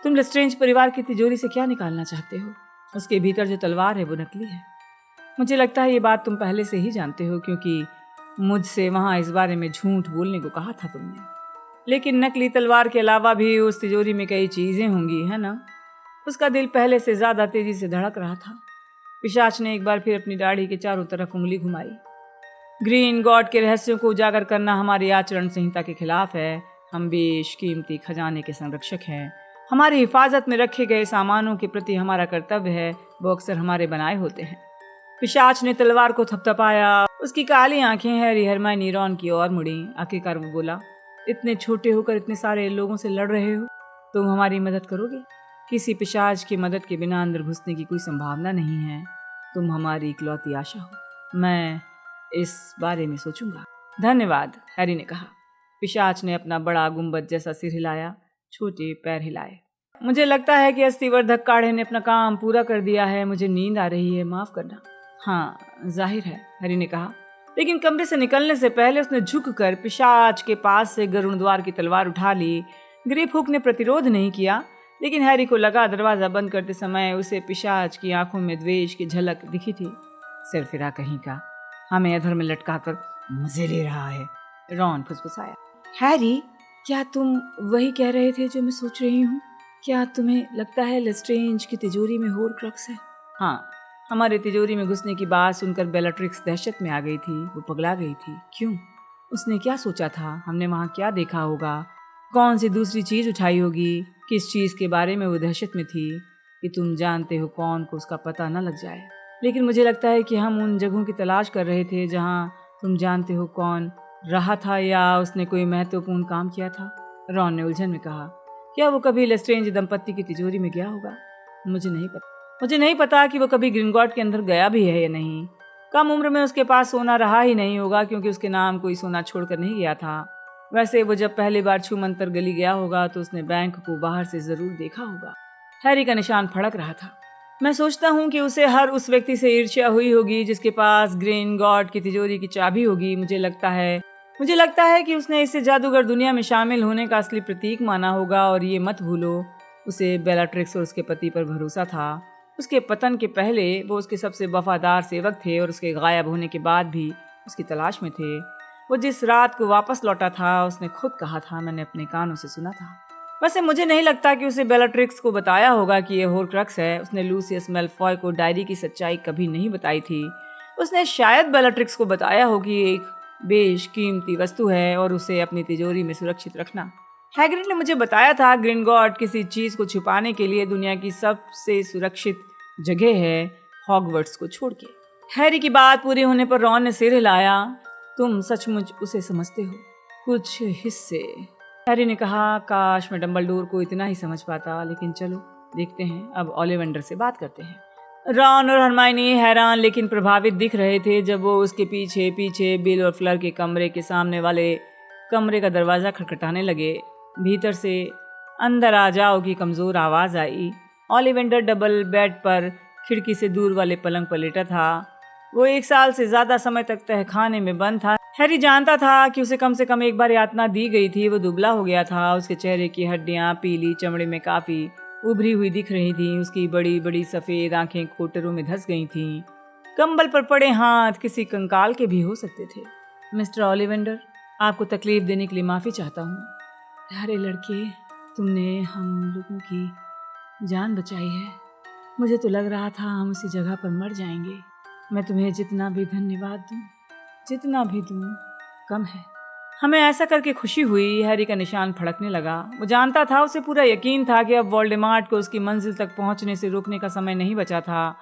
तुम लेस्ट्रेंज परिवार की तिजोरी से क्या निकालना चाहते हो? उसके भीतर जो तलवार है वो नकली है। मुझे लगता है ये बात तुम पहले से ही जानते हो, क्योंकि मुझसे वहां इस बारे में झूठ बोलने को कहा था तुमने। लेकिन नकली तलवार के अलावा भी उस तिजोरी में कई चीजें होंगी, है ना? उसका दिल पहले से ज्यादा तेजी से धड़क रहा था। पिशाच ने एक बार फिर अपनी दाढ़ी के चारों तरफ उंगली घुमाई। ग्रीन गॉड के रहस्यों को उजागर करना हमारी आचरण संहिता के खिलाफ है। हम बेशकीमती खजाने के संरक्षक हैं। हमारी हिफाजत में रखे गए सामानों के प्रति हमारा कर्तव्य है, वो अक्सर हमारे बनाए होते हैं। पिशाच ने तलवार को थपथपाया। उसकी काली आंखें हैरी, हरमाइनी, रॉन की ओर मुड़ी। आखिरकार वो बोला, इतने छोटे होकर इतने सारे लोगों से लड़ रहे हो, तुम हमारी मदद करोगे? किसी पिशाच की मदद के बिना अंदर घुसने की कोई संभावना नहीं है। तुम हमारी इकलौती आशा हो। मैं इस बारे में सोचूंगा। धन्यवाद, हैरी ने कहा। पिशाच ने अपना बड़ा गुंबद जैसा सिर हिलाया, छोटे पैर हिलाए। मुझे लगता है कि अस्थिवर्धक काढ़े ने अपना काम पूरा कर दिया है। मुझे नींद आ रही है, माफ करना। हाँ, जाहिर है, हैरी ने कहा। लेकिन कमरे से निकलने से पहले उसने झुककर पिशाच के पास से गरुण द्वार की तलवार उठा ली। ग्रिपहुक ने प्रतिरोध नहीं किया, लेकिन हैरी को लगा दरवाजा बंद करते समय उसे पिशाच की आंखों में द्वेष की झलक दिखी थी। सिरफिरा कहीं का, हमें अधर में लटका कर मजे ले रहा है, रॉन फुसफुसाया। हैरी, क्या तुम वही कह रहे थे जो मैं सोच रही हूँ? क्या तुम्हें लगता है लेस्ट्रेंज की तिजोरी में होर्क्रक्स है? हाँ, हमारे तिजोरी में घुसने की बात सुनकर बेलाट्रिक्स दहशत में आ गई थी। वो पगला गई थी। क्यों? उसने क्या सोचा था? हमने वहाँ क्या देखा होगा? कौन सी दूसरी चीज उठाई होगी? किस चीज के बारे में वो दहशत में थी कि तुम जानते हो कौन को उसका पता न लग जाए? लेकिन मुझे लगता है कि हम उन जगहों की तलाश कर रहे थे जहाँ तुम जानते हो कौन रहा था या उसने कोई महत्वपूर्ण काम किया था। रॉन ने उलझन में कहा, क्या वो कभी लेस्ट्रेंज दंपत्ति की तिजोरी में गया होगा? मुझे नहीं पता कि वो कभी ग्रिंगॉट के अंदर गया भी है या नहीं। कम उम्र में उसके पास सोना रहा ही नहीं होगा, क्योंकि उसके नाम कोई सोना छोड़कर नहीं गया था। वैसे वो जब पहली बार छूमंतर गली गया होगा तो उसने बैंक को बाहर से जरूर देखा होगा। हैरी का निशान फड़क रहा था। मैं सोचता हूँ कि उसे हर उस व्यक्ति से ईर्ष्या हुई होगी जिसके पास ग्रीन गॉड की तिजोरी की चाबी होगी। मुझे लगता है कि उसने इसे जादूगर दुनिया में शामिल होने का असली प्रतीक माना होगा। और ये मत भूलो, उसे बेलाट्रिक्स और उसके पति पर भरोसा था। उसके पतन के पहले वो उसके सबसे वफादार सेवक थे और उसके गायब होने के बाद भी उसकी तलाश में थे। वो जिस रात को वापस लौटा था, उसने खुद कहा था, मैंने अपने कानों से सुना था। वैसे मुझे नहीं लगता कि उसे बेलाट्रिक्स को बताया होगा कि ये होर्क्रक्स है। उसने लूसियस मैलफॉय को डायरी की सच्चाई कभी नहीं बताई थी। उसने शायद बेलाट्रिक्स को बताया हो कि एक बेशकीमती वस्तु है और उसे अपनी तिजोरी में सुरक्षित रखना। हैग्रिड ने मुझे बताया था ग्रिंगॉट किसी चीज को छुपाने के लिए दुनिया की सबसे सुरक्षित जगह है, हॉगवर्ट्स को छोड़ के। हैरी की बात पूरी होने पर रॉन ने सिर हिलाया। तुम सचमुच उसे समझते हो? कुछ हिस्से, हैरी ने कहा। काश मैं डंबलडोर को इतना ही समझ पाता, लेकिन चलो देखते हैं। अब ओलिवेंडर से बात करते हैं। रॉन और हरमाइनी हैरान लेकिन प्रभावित दिख रहे थे जब वो उसके पीछे पीछे बिल और फ्लर के कमरे के सामने वाले कमरे का दरवाजा खटखटाने लगे। भीतर से अंदर आ जाओ की कमजोर आवाज आई। ओलिवेंडर डबल बेड पर खिड़की से दूर वाले पलंग पर लेटा था। वो 1 साल से ज्यादा समय तक तहखाने में बंद था। हैरी जानता था कि उसे कम से कम एक बार यातना दी गई थी। वो दुबला हो गया था। उसके चेहरे की हड्डियां पीली चमड़े में काफी उभरी हुई दिख रही थी। उसकी बड़ी बड़ी सफेद आंखें खोटरों में धंस गई थीं। कंबल पर पड़े हाथ किसी कंकाल के भी हो सकते थे। मिस्टर ओलिवेंडर, आपको तकलीफ देने के लिए माफी चाहता हूँ। प्यारे लड़के, तुमने हम लोगों की जान बचाई है। मुझे तो लग रहा था हम उसी जगह पर मर जाएंगे। मैं तुम्हें जितना भी धन्यवाद दूं, जितना भी दूं, कम है। हमें ऐसा करके खुशी हुई। हैरी का निशान फड़कने लगा। वो जानता था, उसे पूरा यकीन था कि अब वोल्डेमॉर्ट को उसकी मंजिल तक पहुंचने से रोकने का समय नहीं बचा था।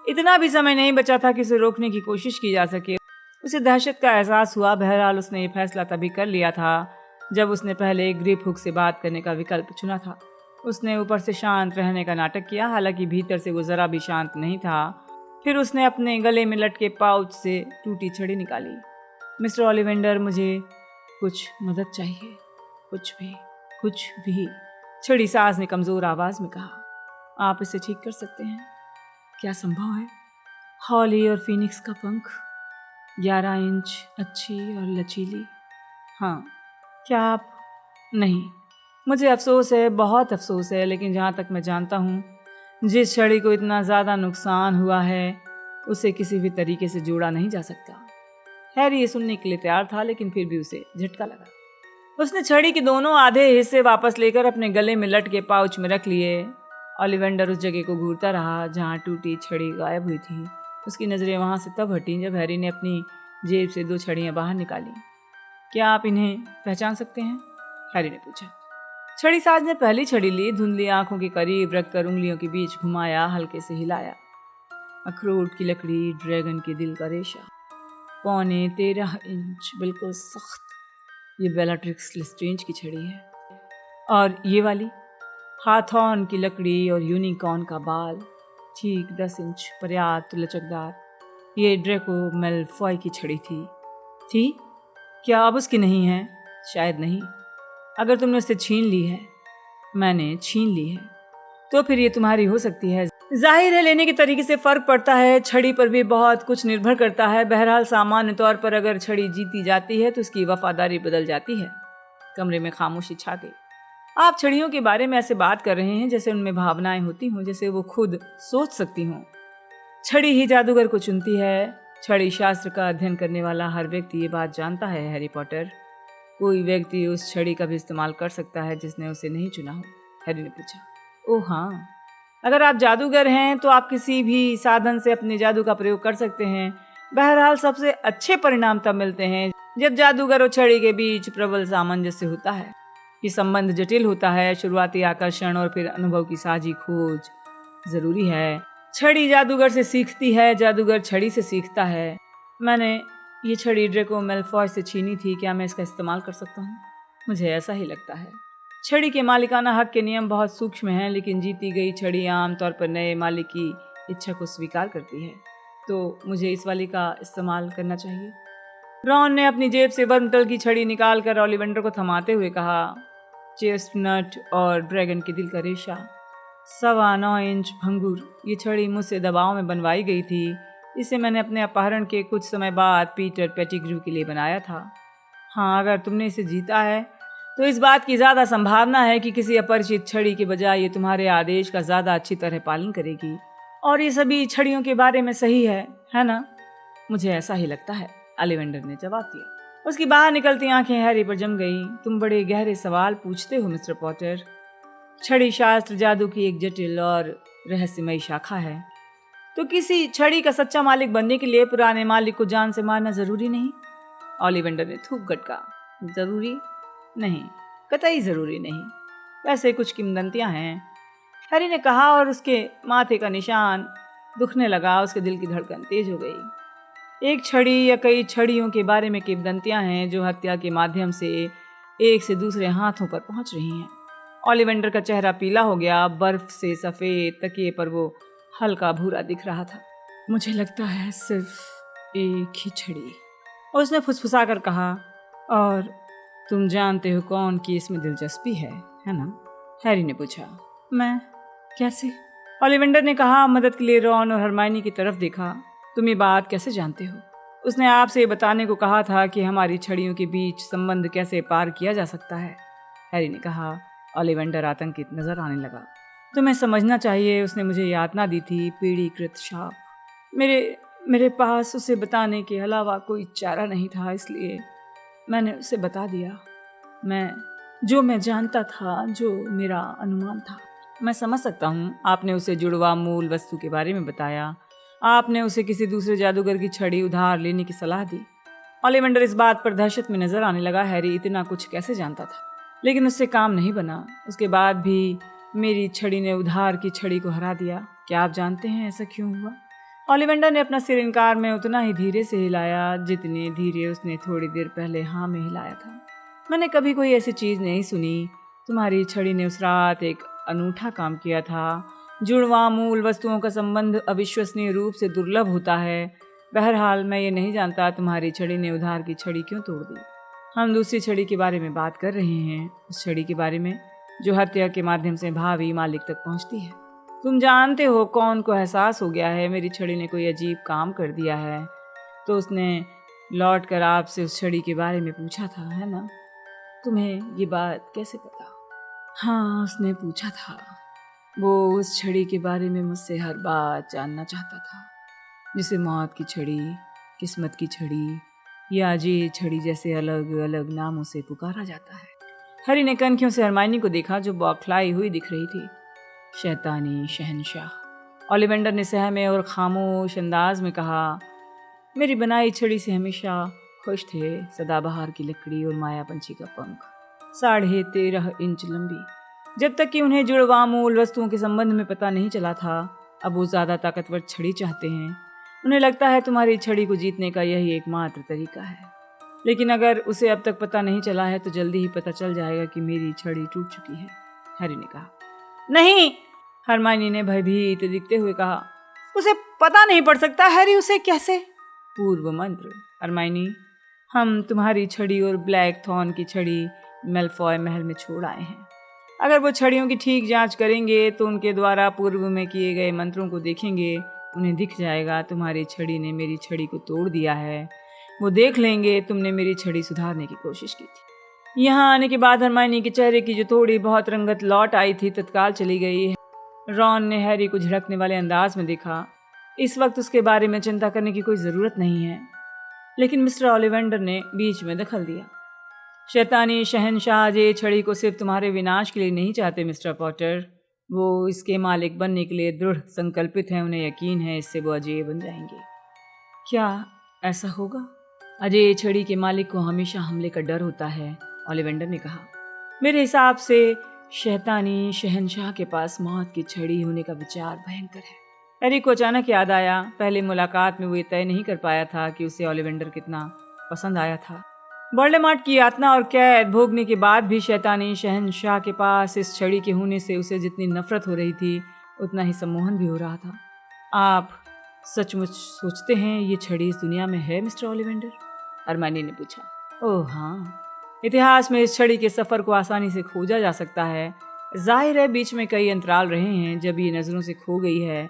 इतना भी समय नहीं बचा था कि उसे रोकने की कोशिश की जा सके। उसे दहशत का एहसास हुआ। बहरहाल उसने ये फैसला तभी कर लिया था जब उसने पहले ग्रिपहुक से बात करने का विकल्प चुना था। उसने ऊपर से शांत रहने का नाटक किया, हालांकि भीतर से वो जरा भी शांत नहीं था। फिर उसने अपने गले में लटके पाउच से टूटी छड़ी निकाली। मिस्टर ओलिवेंडर, मुझे कुछ मदद चाहिए। कुछ भी, छड़ी साज ने कमजोर आवाज में कहा। आप इसे ठीक कर सकते हैं? क्या संभव है? हॉली और फीनिक्स का पंख, 11 इंच, अच्छी और लचीली। हाँ, क्या आप? नहीं, मुझे अफसोस है, बहुत अफसोस है, लेकिन जहाँ तक मैं जानता हूँ, जिस छड़ी को इतना ज़्यादा नुकसान हुआ है उसे किसी भी तरीके से जोड़ा नहीं जा सकता। हैरी ये सुनने के लिए तैयार था, लेकिन फिर भी उसे झटका लगा। उसने छड़ी के दोनों आधे हिस्से वापस लेकर अपने गले में लटके पाउच में रख लिए। ओलिवेंडर उस जगह को घूरता रहा जहाँ टूटी छड़ी गायब हुई थी। उसकी नज़रें वहाँ से तब हटी जब हैरी ने अपनी जेब से 2 छड़ियाँ बाहर निकाली। क्या आप इन्हें पहचान सकते हैं? हैरी ने पूछा। छड़ी साज ने पहली छड़ी ली, धुंधली आंखों के करीब रखकर उंगलियों के बीच घुमाया, हल्के से हिलाया। अखरोट की लकड़ी, ड्रैगन के दिल का रेशा, 13.25 इंच, बिल्कुल सख्त। ये बेलाट्रिक्स लेस्ट्रेंज की छड़ी है। और ये वाली, हाथॉन की लकड़ी और यूनिकॉर्न का बाल, ठीक 10 इंच, पर्याप्त लचकदार। ये ड्रेको मेलफॉय की छड़ी थी? क्या अब उसकी नहीं है? शायद नहीं। अगर तुमने उससे छीन ली है, मैंने छीन ली है, तो फिर ये तुम्हारी हो सकती है। जाहिर है लेने के तरीके से फर्क पड़ता है, छड़ी पर भी बहुत कुछ निर्भर करता है। बहरहाल सामान्य तौर पर अगर छड़ी जीती जाती है तो उसकी वफादारी बदल जाती है। कमरे में खामोशी छा गई। आप छड़ियों के बारे में ऐसे बात कर रहे हैं जैसे उनमें भावनाएं होती हों, जैसे वो खुद सोच सकती हों। छड़ी ही जादूगर को चुनती है। छड़ी शास्त्र का अध्ययन करने वाला हर व्यक्ति ये बात जानता है हैरी पॉटर। कोई व्यक्ति उस छड़ी का भी इस्तेमाल कर सकता है जिसने उसे नहीं चुना हो। हैरी ने पूछा। ओह हाँ, अगर आप जादूगर हैं तो आप किसी भी साधन से अपने जादू का प्रयोग कर सकते हैं। बहरहाल सबसे अच्छे परिणाम तब मिलते हैं जब जादूगर और छड़ी के बीच प्रबल सामंजस्य होता है। ये संबंध जटिल होता है, शुरुआती आकर्षण और फिर अनुभव की साझी खोज जरूरी है। छड़ी जादूगर से सीखती है, जादूगर छड़ी से सीखता है। मैंने ये छड़ी ड्रेको मेलफॉय से छीनी थी, क्या मैं इसका इस्तेमाल कर सकता हूँ? मुझे ऐसा ही लगता है। छड़ी के मालिकाना हक के नियम बहुत सूक्ष्म हैं, लेकिन जीती गई छड़ी आमतौर पर नए मालिक की इच्छा को स्वीकार करती है। तो मुझे इस वाली का इस्तेमाल करना चाहिए। रॉन ने अपनी जेब से वर्मटल की छड़ी निकालकर ओलिवेंडर को थमाते हुए कहा। चेस्टनट और ड्रैगन के दिल का रेशा, 9.25 इंच भंगुर। ये छड़ी मुझसे दबाव में बनवाई गई थी। इसे मैंने अपने अपहरण के कुछ समय बाद पीटर पेटिग्रू के लिए बनाया था। हाँ, अगर तुमने इसे जीता है तो इस बात की ज़्यादा संभावना है कि किसी अपरिचित छड़ी के बजाय ये तुम्हारे आदेश का ज़्यादा अच्छी तरह पालन करेगी। और ये सभी छड़ियों के बारे में सही है ना? मुझे ऐसा ही लगता है, ओलिवेंडर ने जवाब दिया। उसकी बाहर निकलती आंखें हैरी पर जम गईं। तुम बड़े गहरे सवाल पूछते हो मिस्टर पॉटर। छड़ी शास्त्र जादू की एक जटिल और रहस्यमयी शाखा है। तो किसी छड़ी का सच्चा मालिक बनने के लिए पुराने मालिक को जान से मारना जरूरी नहीं? ओलिवेंडर ने थूक गटका। जरूरी नहीं, कतई जरूरी नहीं। वैसे कुछ किंवदंतियां हैं, हैरी ने कहा, और उसके माथे का निशान दुखने लगा। उसके दिल की धड़कन तेज हो गई। एक छड़ी या कई छड़ियों के बारे में किंवदंतियां हैं जो हत्या के माध्यम से एक से दूसरे हाथों पर पहुंच रही हैं। ओलिवेंडर का चेहरा पीला हो गया। बर्फ से सफेद तकिए पर वो हल्का भूरा दिख रहा था। मुझे लगता है सिर्फ एक ही छड़ी, उसने फुसफुसा कर कहा। और तुम जानते हो कौन की इसमें दिलचस्पी है ना? हैरी ने पूछा। मैं? कैसे? ओलिवेंडर ने कहा। मदद के लिए रॉन और हरमाइनी की तरफ देखा। तुम ये बात कैसे जानते हो? उसने आपसे बताने को कहा था कि हमारी छड़ियों के बीच संबंध कैसे पार किया जा सकता है, हैरी ने कहा। ओलिवेंडर आतंकित नजर आने लगा। तुम्हें समझना चाहिए, उसने मुझे यातना दी थी, पीड़ीकृत शाप। मेरे पास उसे बताने के अलावा कोई चारा नहीं था, इसलिए मैंने उसे बता दिया। मैं जानता था, जो मेरा अनुमान था। मैं समझ सकता हूँ। आपने उसे जुड़वा मूल वस्तु के बारे में बताया। आपने उसे किसी दूसरे जादूगर की छड़ी उधार लेने की सलाह दी। ओलिवेंडर इस बात पर दहशत में नजर आने लगा। हैरी इतना कुछ कैसे जानता था? लेकिन उससे काम नहीं बना। उसके बाद भी मेरी छड़ी ने उधार की छड़ी को हरा दिया। क्या आप जानते हैं ऐसा क्यों हुआ? ओलिवेंडर ने अपना सिर इनकार में उतना ही धीरे से हिलाया जितने धीरे उसने थोड़ी देर पहले हाँ में हिलाया था। मैंने कभी कोई ऐसी चीज़ नहीं सुनी। तुम्हारी छड़ी ने उस रात एक अनूठा काम किया था। जुड़वा मूल वस्तुओं का संबंध अविश्वसनीय रूप से दुर्लभ होता है। बहरहाल मैं ये नहीं जानता तुम्हारी छड़ी ने उधार की छड़ी क्यों तोड़ दी। हम दूसरी छड़ी के बारे में बात कर रहे हैं, उस छड़ी के बारे में जो हत्या के माध्यम से भावी मालिक तक पहुंचती है। तुम जानते हो कौन को एहसास हो गया है मेरी छड़ी ने कोई अजीब काम कर दिया है। तो उसने लौट कर आपसे उस छड़ी के बारे में पूछा था, है ना? तुम्हें ये बात कैसे पता? हाँ, उसने पूछा था। वो उस छड़ी के बारे में मुझसे हर बात जानना चाहता था, जिसे मौत की छड़ी, किस्मत की छड़ी या अजीब छड़ी जैसे अलग अलग नामों से पुकारा जाता है। हैरी ने कनखियों से हरमाइनी को देखा, जो बौखलाई हुई दिख रही थी। शैतानी शहंशाह, ओलिवेंडर ने सहमे और खामोश अंदाज में कहा, मेरी बनाई छड़ी से हमेशा खुश थे। सदाबहार की लकड़ी और माया पंछी का पंख, 13.5 इंच लंबी। जब तक कि उन्हें जुड़वा मूल वस्तुओं के संबंध में पता नहीं चला था, अब वो ज़्यादा ताकतवर छड़ी चाहते हैं। उन्हें लगता है तुम्हारी छड़ी को जीतने का यही एकमात्र तरीका है। लेकिन अगर उसे अब तक पता नहीं चला है तो जल्दी ही पता चल जाएगा कि मेरी छड़ी टूट चुकी है, हैरी ने कहा। नहीं, हरमाइनी ने भयभीत दिखते हुए कहा। उसे पता नहीं पड़ सकता हैरी, उसे कैसे? पूर्व मंत्र, हरमाइनी, हम तुम्हारी छड़ी और ब्लैक थॉर्न की छड़ी मेलफॉय महल में छोड़ आए हैं। अगर वो छड़ियों की ठीक जांच करेंगे तो उनके द्वारा पूर्व में किए गए मंत्रों को देखेंगे, उन्हें दिख जाएगा तुम्हारी छड़ी ने मेरी छड़ी को तोड़ दिया है। वो देख लेंगे तुमने मेरी छड़ी सुधारने की कोशिश की थी। यहाँ आने के बाद हरमाइनी के चेहरे की जो थोड़ी बहुत रंगत लौट आई थी तत्काल चली गई। रॉन ने हैरी को झिड़कने वाले अंदाज में देखा। इस वक्त उसके बारे में चिंता करने की कोई ज़रूरत नहीं है। लेकिन मिस्टर ओलिवेंडर ने बीच में दखल दिया। शैतानी शहंशाह ये छड़ी को सिर्फ तुम्हारे विनाश के लिए नहीं चाहते मिस्टर पॉटर, वो इसके मालिक बनने के लिए दृढ़ संकल्पित हैं। उन्हें यकीन है इससे वो अजय बन जाएंगे। क्या ऐसा होगा? अजय छड़ी के मालिक को हमेशा हमले का डर होता है, ओलिवेंडर ने कहा। मेरे हिसाब से शैतानी शहंशाह के पास मौत की छड़ी होने का विचार भयंकर है। हैरी को अचानक याद आया, पहले मुलाकात में वो ये तय नहीं कर पाया था कि उसे ओलिवेंडर कितना पसंद आया था। वोल्डेमॉर्ट की यातना और कैद भोगने के बाद भी शैतानी शहंशाह के पास इस छड़ी के होने से उसे जितनी नफरत हो रही थी, उतना ही सम्मोहन भी हो रहा था। आप सचमुच सोचते हैं ये छड़ी इस दुनिया में है मिस्टर ओलिवेंडर? हरमाइनी ने पूछा। ओह हाँ, इतिहास में इस छड़ी के सफ़र को आसानी से खोजा जा सकता है। जाहिर है बीच में कई अंतराल रहे हैं जब ये नज़रों से खो गई है,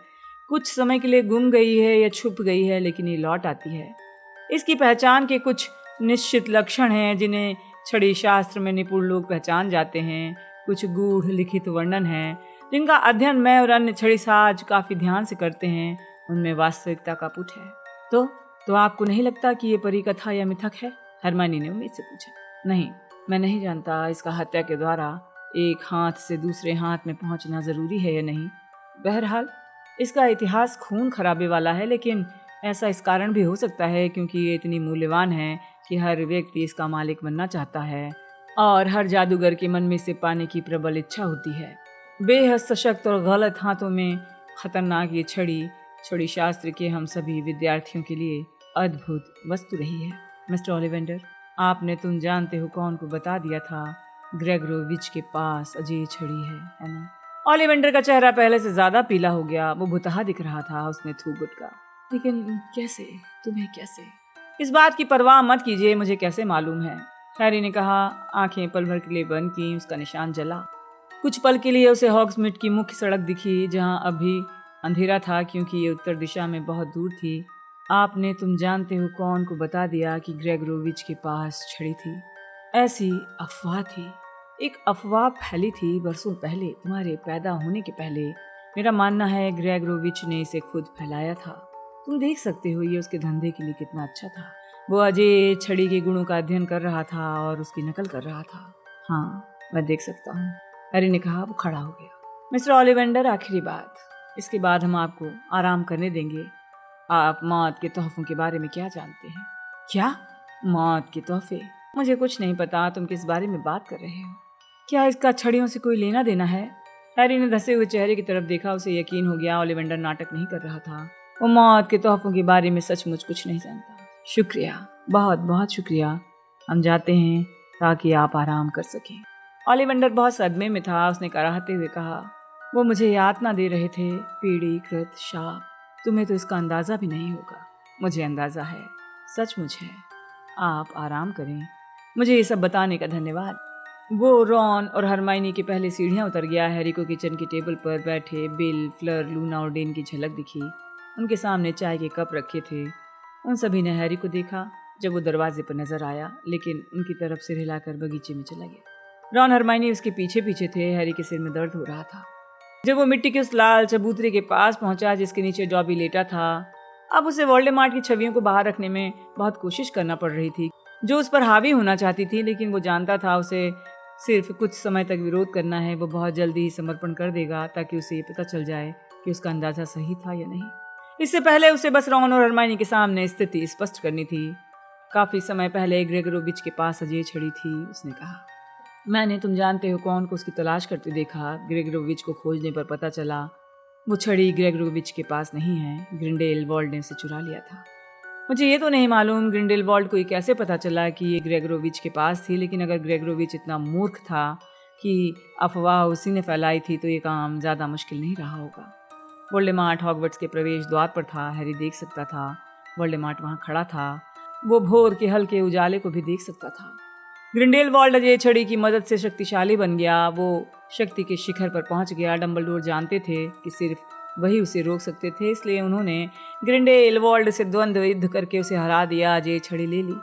कुछ समय के लिए गुम गई है या छुप गई है, लेकिन ये लौट आती है। इसकी पहचान के कुछ निश्चित लक्षण हैं जिन्हें छड़ी शास्त्र में निपुण लोग पहचान जाते हैं। कुछ गूढ़ लिखित वर्णन हैं जिनका अध्ययन मैं और अन्य छड़ी साज काफ़ी ध्यान से करते हैं। उनमें वास्तविकता का पुट है। तो आपको नहीं लगता कि ये परी कथा या मिथक है? हरमाइनी ने उम्मीद से पूछा। नहीं, मैं नहीं जानता इसका हत्या के द्वारा एक हाथ से दूसरे हाथ में पहुंचना जरूरी है या नहीं। बहरहाल इसका इतिहास खून खराबे वाला है, लेकिन ऐसा इस कारण भी हो सकता है क्योंकि ये इतनी मूल्यवान है कि हर व्यक्ति इसका मालिक बनना चाहता है और हर जादूगर के मन में इसे पाने की प्रबल इच्छा होती है। बेहद सशक्त और गलत हाथों में खतरनाक ये छड़ी शास्त्र के हम सभी विद्यार्थियों के लिए अद्भुत वस्तु रही है। मिस्टर ओलिवेंडर, आपने तुम जानते हो कौन को बता दिया था ग्रेगरोविच के पास अजय छड़ी है ना? ओलिवेंडर का चेहरा पहले से ज्यादा पीला हो गया। वो भुतहा दिख रहा था। उसने थूक गुटका। लेकिन कैसे? तुम्हें कैसे? इस बात की परवाह मत कीजिए, मुझे कैसे मालूम है, हैरी ने कहा। आंखें पल भर के लिए बंद की। उसका निशान जला। कुछ पल के लिए उसे हॉग्समीड की मुख्य सड़क दिखी, जहां अभी अंधेरा था क्योंकि ये उत्तर दिशा में बहुत दूर थी। आपने तुम जानते हो कौन को बता दिया कि ग्रेगरोविच के पास छड़ी थी। ऐसी अफवाह थी, एक अफवाह फैली थी बरसों पहले, तुम्हारे पैदा होने के पहले। मेरा मानना है ग्रेगरोविच ने इसे खुद फैलाया था। तुम देख सकते हो ये उसके धंधे के लिए कितना अच्छा था। वो अजय छड़ी के गुणों का अध्ययन कर रहा था और उसकी नकल कर रहा था। हाँ, मैं देख सकता हूँ, हैरी ने कहा। वो खड़ा हो गया। मिस्टर ओलिवेंडर, आखिरी बात, इसके बाद हम आपको आराम करने देंगे। आप मौत के तोहफों के बारे में क्या जानते हैं? क्या? मौत के तोहफे? मुझे कुछ नहीं पता। तुम किस बारे में बात कर रहे हो? क्या इसका छड़ियों से कोई लेना देना है? हैरी ने धसे हुए चेहरे की तरफ देखा। उसे यकीन हो गया ओलिवेंडर नाटक नहीं कर रहा था। वो मौत के तोहफों के बारे में सचमुच कुछ नहीं जानता। शुक्रिया, बहुत बहुत शुक्रिया। हम जाते हैं ताकि आप आराम कर सकें। ओलिवेंडर बहुत सदमे में था। उसने कराहते हुए कहा, वो मुझे यातना दे रहे थे, पीड़ीकृत शाप। तुम्हें तो इसका अंदाज़ा भी नहीं होगा। मुझे अंदाज़ा है, सचमुच है। आप आराम करें। मुझे ये सब बताने का धन्यवाद। वो रॉन और हरमाइनी के पहले सीढ़ियां उतर गया। हैरी को किचन की टेबल पर बैठे बिल, फ्लर, लूना और डेन की झलक दिखी। उनके सामने चाय के कप रखे थे। उन सभी ने हैरी को देखा जब वो दरवाजे पर नजर आया, लेकिन उनकी तरफ सिर हिलाकर बगीचे में चला गया। रॉन हरमाइनी उसके पीछे पीछे थे। हैरी के सिर में दर्द हो रहा था। जब वो मिट्टी के उस लाल चबूतरे के पास पहुंचा जिसके नीचे डॉबी लेटा था, अब उसे वोल्डेमॉर्ट की छवियों को बाहर रखने में बहुत कोशिश करना पड़ रही थी, जो उस पर हावी होना चाहती थी। लेकिन वो जानता था उसे सिर्फ कुछ समय तक विरोध करना है। वो बहुत जल्दी ही समर्पण कर देगा ताकि उसे ये पता चल जाए कि उसका अंदाजा सही था या नहीं। इससे पहले उसे बस रॉन और हरमाइनी के सामने स्थिति स्पष्ट करनी थी। काफी समय पहले ग्रेगोरोविच के पास अजय छड़ी थी, उसने कहा। मैंने, तुम जानते हो कौन, को उसकी तलाश करते देखा। ग्रेगोरोविच को खोजने पर पता चला वो छड़ी ग्रेगोरोविच के पास नहीं है, ग्रिंडेलवाल्ड ने उसे चुरा लिया था। मुझे ये तो नहीं मालूम ग्रिंडेलवाल्ड को ये कैसे पता चला कि ये ग्रेगोरोविच के पास थी, लेकिन अगर ग्रेगोरोविच इतना मूर्ख था कि अफवाह उसी ने फैलाई थी तो ये काम ज़्यादा मुश्किल नहीं रहा होगा। वोल्डेमॉर्ट हॉगवर्ट्स के प्रवेश द्वार पर था। हैरी देख सकता था वोल्डेमॉर्ट वहाँ खड़ा था। वो भोर के हल्के उजाले को भी देख सकता था। ग्रिंडेलवाल्ड अजय छड़ी की मदद से शक्तिशाली बन गया। वो शक्ति के शिखर पर पहुंच गया। डंबलडोर जानते थे कि सिर्फ वही उसे रोक सकते थे, इसलिए उन्होंने ग्रिंडेलवाल्ड से द्वंद्व युद्ध करके उसे हरा दिया। अजय छड़ी ले ली।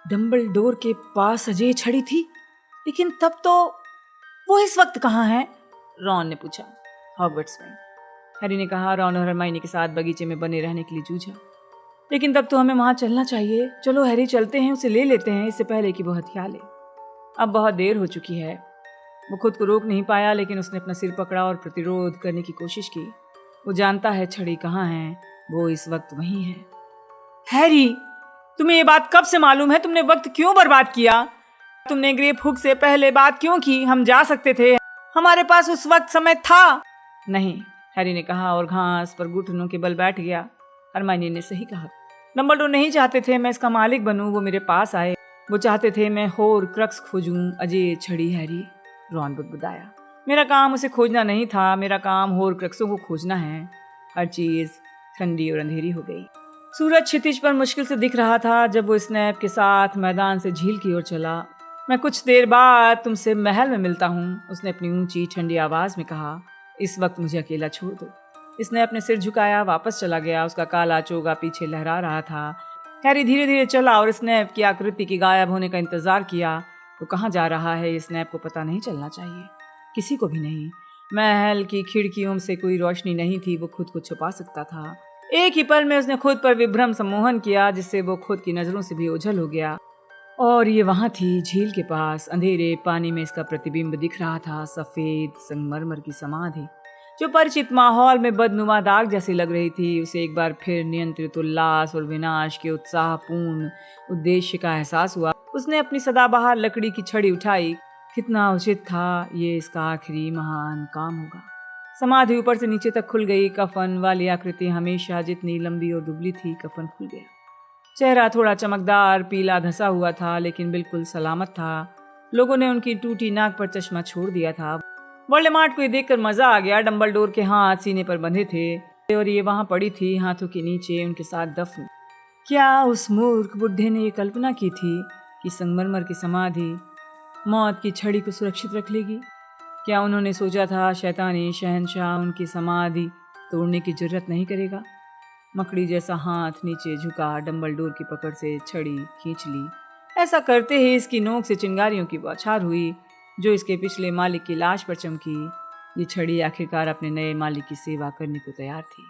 डंबलडोर के पास अजय छड़ी थी, लेकिन तब तो वो इस वक्त कहाँ है? रॉन ने पूछा। हॉगवर्ट्स में, हैरी ने कहा। रॉन और हरमाइनी के साथ बगीचे में बने रहने के लिए जूझा। लेकिन तब तो हमें वहां चलना चाहिए। चलो हैरी, चलते हैं, उसे ले लेते हैं इससे पहले कि वो हथिया ले। अब बहुत देर हो चुकी है। वो खुद को रोक नहीं पाया, लेकिन उसने अपना सिर पकड़ा और प्रतिरोध करने की कोशिश की। वो जानता है छड़ी कहाँ है, वो इस वक्त वहीं है। हैरी, तुम्हें ये बात कब से मालूम है? तुमने वक्त क्यों बर्बाद किया? तुमने ग्रेप हुक से पहले बात क्यों की? हम जा सकते थे, हमारे पास उस वक्त समय था। नहीं, हैरी ने कहा और घास पर घुटनों के बल बैठ गया। हरमाइनी ने सही कहा। डंबलडोर नहीं चाहते थे मैं इसका मालिक बनूं, वो मेरे पास आए। वो चाहते थे मैं होरक्रक्स खोजूं, अजय छड़ी। हैरी, रॉन बुदबुदाया। मेरा काम उसे खोजना नहीं था, मेरा काम होरक्रक्सों को खोजना है। हर चीज ठंडी और अंधेरी हो गई। सूरज क्षितिज पर मुश्किल से दिख रहा था जब वो स्नैप के साथ मैदान से झील की ओर चला। मैं कुछ देर बाद तुमसे महल में मिलता हूँ, उसने अपनी ऊंची ठंडी आवाज में कहा। इस वक्त मुझे अकेला छोड़ दो। स्नैप ने सिर झुकाया, वापस चला गया। उसका काला चोगा पीछे लहरा रहा था। हैरी धीरे धीरे चला और स्नैप की आकृति के गायब होने का इंतजार किया। वो कहाँ जा रहा है ये स्नैप को पता नहीं चलना चाहिए, किसी को भी नहीं। महल की खिड़कियों से कोई रोशनी नहीं थी, वो खुद को छुपा सकता था। एक ही पल में उसने खुद पर विभ्रम सम्मोहन किया, जिससे वो खुद की नजरों से भी ओझल हो गया। और ये वहां थी, झील के पास, अंधेरे पानी में इसका प्रतिबिंब दिख रहा था। सफेद संगमरमर की समाधि जो परिचित माहौल में बदनुमा दाग जैसी लग रही थी। उसे एक बार फिर नियंत्रित उल्लास और विनाश के उत्साहपूर्ण उद्देश्य का एहसास हुआ। उसने अपनी सदाबहार लकड़ी की छड़ी उठाई। कितना उचित था, ये इसका आखिरी महान काम होगा। समाधि ऊपर से नीचे तक खुल गई। कफन वाली आकृति हमेशा जितनी लंबी और दुबली थी, कफन खुल गया। चेहरा थोड़ा चमकदार पीला धसा हुआ था, लेकिन बिल्कुल सलामत था। लोगों ने उनकी टूटी नाक पर चश्मा छोड़ दिया था। वोल्डेमॉर्ट को ये देखकर मजा आ गया। डंबलडोर के हाथ सीने पर बंधे थे और ये वहां पड़ी थी, हाथों के नीचे उनके साथ दफन। क्या उस मूर्ख बुढ़े ने ये कल्पना की थी कि संगमरमर की समाधि मौत की छड़ी को सुरक्षित रख लेगी? क्या उन्होंने सोचा था शैतानी शहंशाह उनकी समाधि तोड़ने की जरूरत नहीं करेगा? मकड़ी जैसा हाथ नीचे झुका, डंबलडोर की पकड़ से छड़ी खींच ली। ऐसा करते ही इसकी नोक से चिंगारियों की बौछार हुई जो इसके पिछले मालिक की लाश पर चमकी। ये छड़ी आखिरकार अपने नए मालिक की सेवा करने को तैयार थी।